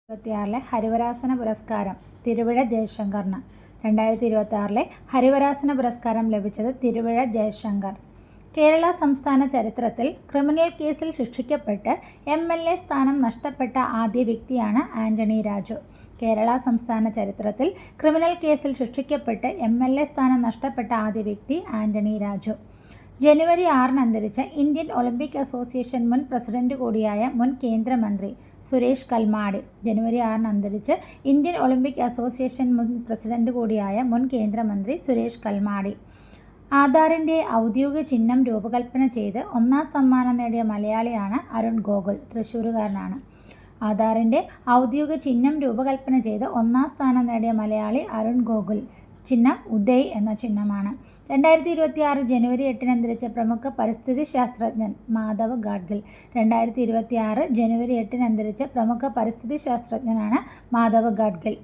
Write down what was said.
2026 ഹരിവരാസന പുരസ്കാരം തിരുവിഴ ജയശങ്കറിന്. 2026 ഹരിവരാസന പുരസ്കാരം ലഭിച്ചത് തിരുവിഴ ജയശങ്കർ. കേരള സംസ്ഥാന ചരിത്രത്തിൽ ക്രിമിനൽ കേസിൽ ശിക്ഷിക്കപ്പെട്ട് MLA സ്ഥാനം നഷ്ടപ്പെട്ട ആദ്യ വ്യക്തിയാണ് ആന്റണി രാജു. കേരള സംസ്ഥാന ചരിത്രത്തിൽ ക്രിമിനൽ കേസിൽ ശിക്ഷിക്കപ്പെട്ട് MLA സ്ഥാനം നഷ്ടപ്പെട്ട ആദ്യ വ്യക്തി ആന്റണി രാജു. ജനുവരി 6 അന്തരിച്ച ഇന്ത്യൻ ഒളിമ്പിക് അസോസിയേഷൻ മുൻ പ്രസിഡന്റ് കൂടിയായ മുൻ കേന്ദ്രമന്ത്രി സുരേഷ് കൽമാടി. ജനുവരി 6 അന്തരിച്ച് ഇന്ത്യൻ ഒളിമ്പിക് അസോസിയേഷൻ മുൻ പ്രസിഡന്റ് കൂടിയായ മുൻ കേന്ദ്രമന്ത്രി സുരേഷ് കൽമാടി. ആധാറിൻ്റെ ഔദ്യോഗിക ചിഹ്നം രൂപകൽപ്പന ചെയ്ത് ഒന്നാം സമ്മാനം നേടിയ മലയാളിയാണ് അരുൺ ഗോകുൽ. തൃശ്ശൂരുകാരനാണ്. ആധാറിൻ്റെ ഔദ്യോഗിക ചിഹ്നം രൂപകൽപ്പന ചെയ്ത് ഒന്നാം സ്ഥാനം നേടിയ മലയാളി അരുൺ ഗോകുൽ. ചിഹ്നം ഉദയ് എന്ന ചിഹ്നമാണ്. 2026 ജനുവരി 8 അന്തരിച്ച പ്രമുഖ പരിസ്ഥിതി ശാസ്ത്രജ്ഞൻ മാധവ് ഗാഡ്ഗിൽ. 2026 ജനുവരി 8 അന്തരിച്ച പ്രമുഖ പരിസ്ഥിതി ശാസ്ത്രജ്ഞനാണ് മാധവ് ഗാഡ്ഗിൽ.